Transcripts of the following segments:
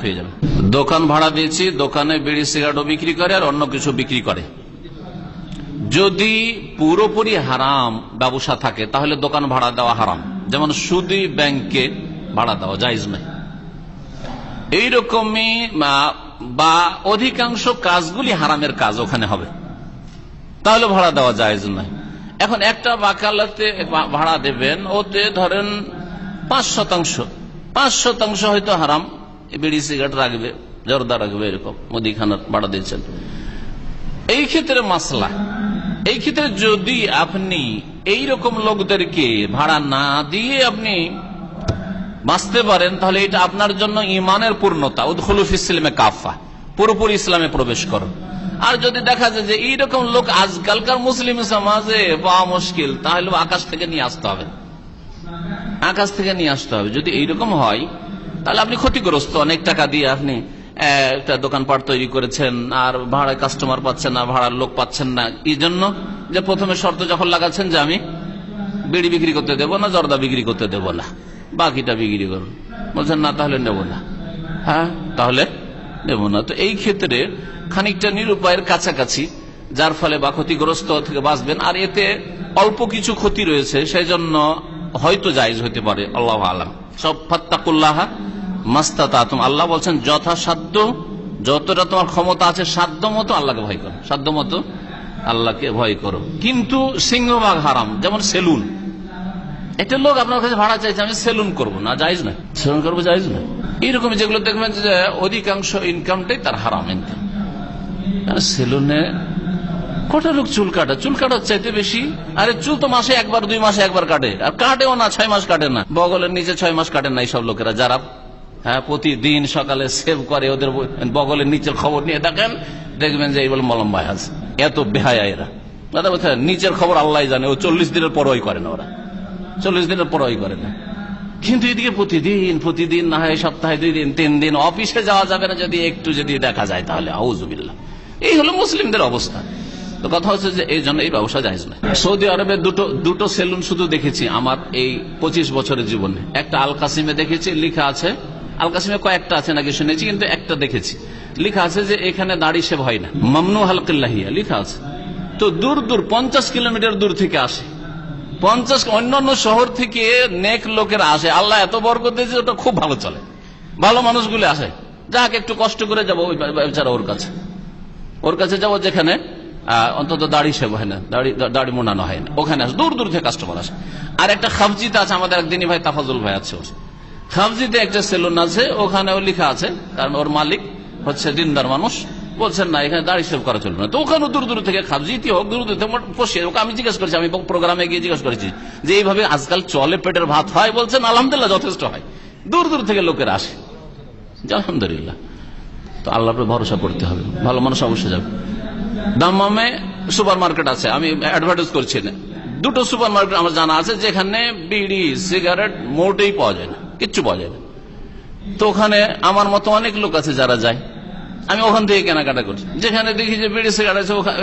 পেয়ে যাবেন। দোকান ভাড়া দিয়েছি, দোকানে বিড়ি সিগারেটও বিক্রি করে আর অন্য কিছু বিক্রি করে। যদি পুরোপুরি হারাম ব্যবসা থাকে তাহলে দোকান ভাড়া দেওয়া হারাম, যেমন সুদী ব্যাংকে ভাড়া দেওয়া জায়েজ নয়। এইরকমই বা অধিকাংশ কাজগুলি হারামের কাজ ওখানে হবে, তাহলে ভাড়া দেওয়া জায়েজ নয়। এখন একটা বাকালাতে ভাড়া দেবেন, ওতে ধরেন 5% হয়তো হারাম, বিড়ি সিগারেট রাখবে, জর্দা রাখবে, এরকম মুদিখানার ভাড়া দিয়েছেন। এই ক্ষেত্রে মাসলা, এই ক্ষেত্রে যদি আপনি এইরকম লোকদেরকে ভাড়া না দিয়ে আপনি বাঁচতে পারেন, তাহলে এটা আপনার জন্য ইমানের পূর্ণতা, উদখুলু ফিস সিলমে কাফা, পুরোপুরি ইসলামে প্রবেশ করো। আর যদি দেখা যায় যে এইরকম লোক আজকালকার মুসলিম সমাজে পাওয়া মুশকিল, তাহলে আকাশ থেকে নিয়ে আসতে হবে, আকাশ থেকে নিয়ে আসতে হবে। যদি এইরকম হয় তাহলে আপনি ক্ষতিগ্রস্ত। অনেক টাকা দিয়ে আপনি একটা দোকানপাট তৈরি করেছেন আর ভাড়ায় কাস্টমার পাচ্ছেন না, ভাড়ার লোক পাচ্ছেন না। এই জন্য যে প্রথমে শর্ত যখন লাগাচ্ছেন যে আমি বিড়ি বিক্রি করতে দেবো না, জর্দা বিক্রি করতে দেবো না, বাকিটা বিক্রি করুন, বলছেন না তাহলে নেব না, হ্যাঁ তাহলে নেব না। তো এই ক্ষেত্রে খানিকটা নিরুপায়ের কাছাকাছি, যার ফলে বা ক্ষতিগ্রস্ত থেকে বাঁচবেন, আর এতে অল্প কিছু ক্ষতি রয়েছে, সেই জন্য হয়তো জায়েজ হতে পারে, আল্লাহু আলাম। সব ফাত্তাকুল্লাহ মাস্তাতাতুম, আল্লাহ বলছেন যথাসাধ্য, যতটা তোমার ক্ষমতা আছে সাধ্য মতো আল্লাহকে ভয় করো, সাধ্য মতো আল্লাহকে ভয় করো। কিন্তু সিংহভাগ হারাম, যেমন সেলুন। একটা লোক আপনার কাছে ভাড়া চাইছে, আমি সেলুন করবো না, জায়েজ না, সেলুন করবো জায়েজ না। এইরকম যেগুলো দেখবেন যে অধিকাংশ ইনকামটাই তার হারাম ইনকাম। সেলুনে কটা লোক চুল কাটে, চুল কাটার চাইতে বেশি, আরে চুল তো মাসে একবার 2 মাসে একবার কাটে, আর কাটেও না 6 মাস কাটে না, বগলের নিচে 6 মাস কাটে না। এইসব লোকেরা যারা প্রতিদিন সকালে সেভ করে, ওদের বগলের নিচের খবর নিয়ে দেখবেন যে এই বলে মলম ভাই আছে, এত বেহায়া এরা। নিচের খবর আল্লাহ জানে, ও 40 দিনের পরই করে না, ওরা 40 দিনের পরই করে না। কিন্তু এদিকে প্রতিদিন না হয় সপ্তাহে 2 দিন 3 দিন অফিসে যাওয়া যাবে না, যদি একটু যদি দেখা যায় তাহলে আউযুবিল্লাহ। এই হলো মুসলিমদের অবস্থা। তো কথা হচ্ছে যে এই জন্য এই ব্যবসা জায়েজ না। সৌদি আরবে দুটো সেলুন শুধু দেখেছি আমার এই 25 বছরের জীবনে। একটা আল কাসিমে দেখেছি, লেখা আছে, আল কাসিমে কয়েকটা আছে নাকি শুনেছি, কিন্তু একটা দেখেছি লেখা আছে যে এখানে দাড়ি শেভ হয় না, মামনু হালকিল্লাহিয়া লেখা আছে। তো দূর 50 কিলোমিটার দূর থেকে আসে, 50 অন্যান্য শহর থেকে নেক লোকেরা আসে। আল্লাহ এত বরকত দিয়েছে, ওটা খুব ভালো চলে, ভালো মানুষগুলো আসে। যাকে একটু কষ্ট করে যাবো বেচারা ওর কাছে যাবো, যেখানে অন্তত দাড়ি শেভ হয় না, দাড়ি মোনানো হয় না, ওখানে আসে, দূর থেকে কাস্টমার আসে। আর একটা খাবজিতে আছে, আমাদের একদিনই ভাই তাফাজুল ভাই আছে, খাবজিতে একটা সেলুন আছে, ওখানেও লেখা আছে, কারণ ওর মালিক হচ্ছে দিনদার মানুষ, বলছেন না এখানে দাড়ি শেভ করা চলবে না। তো ওখানে দূর থেকে খাবজিতে হোক, দূর থেকে বসে ওকে আমি জিজ্ঞেস করেছি, আমি প্রোগ্রামে গিয়ে জিজ্ঞেস করেছি যে এইভাবে আজকাল চলে, পেটের ভাত হয়? বলছেন আলহামদুলিল্লাহ যথেষ্ট হয়, দূর থেকে লোকেরা আসে, আলহামদুলিল্লাহ। তো আল্লাহর উপর ভরসা করতে হবে, ভালো মানুষ অবশ্যই যাবে। দাম্মামে সুপার মার্কেট আছে, আমি অ্যাডভার্টাইজ করছি না, 2টো সুপার মার্কেট আমার জানা আছে যেখানে বিড়ি সিগারেট মোটেই পাওয়া যায় না, কিচ্ছু পাওয়া যায় না। তো ওখানে আমার মতো অনেক লোক আছে যারা যায়, আমি ওখান থেকে কেনাকাটা করছি। যেখানে দেখি যে বিড়ি সিগারেট আছে ওখানে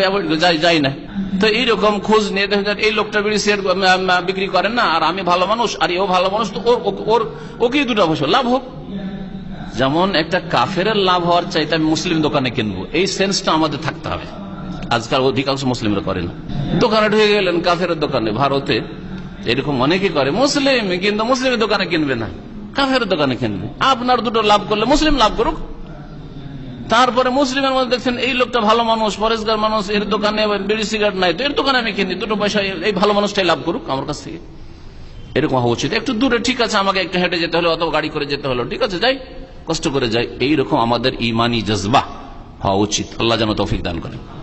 যাই না। তো এইরকম খোঁজ নিয়ে দেখা যায় এই লোকটা বিড়ি সিগারেট বিক্রি করেন না, আর আমি ভালো মানুষ, আর এও ভালো মানুষ, তো ওকেই 2টা বছর লাভ হোক। যেমন একটা কাফের লাভ হওয়ার চাইতে আমি মুসলিম দোকানে কিনবো, এই সেন্সটা আমাদের থাকতে হবে। আজকাল অধিকাংশ মুসলিমরা করে না। দোকানে ঢুকে গেলেন, কাফের দোকানে, ভারতে এরকম অনেকে করে, মুসলিম কিন্তু মুসলিমের দোকানে কিনবে না, কাফের দোকানে কিনবে। আপনার 2টো লাভ করলে মুসলিম লাভ করুক। তারপরে মুসলিমের মধ্যে দেখছেন এই লোকটা ভালো মানুষ, পরেশগার মানুষ, এর দোকানে বিড়ি সিগারেট নাই, তো এর দোকানে আমি কিনি, 2টো পয়সা এই ভালো মানুষটাই লাভ করুক আমার কাছ থেকে। এরকম হওয়া উচিত। একটু দূরে ঠিক আছে, আমাকে একটু হেঁটে যেতে হলো অথবা গাড়ি করে যেতে হলো, ঠিক আছে যাই, কষ্ট করে যাই। এইরকম আমাদের ইমানি জজবা হওয়া উচিত। আল্লাহ যেন তৌফিক দান করেন।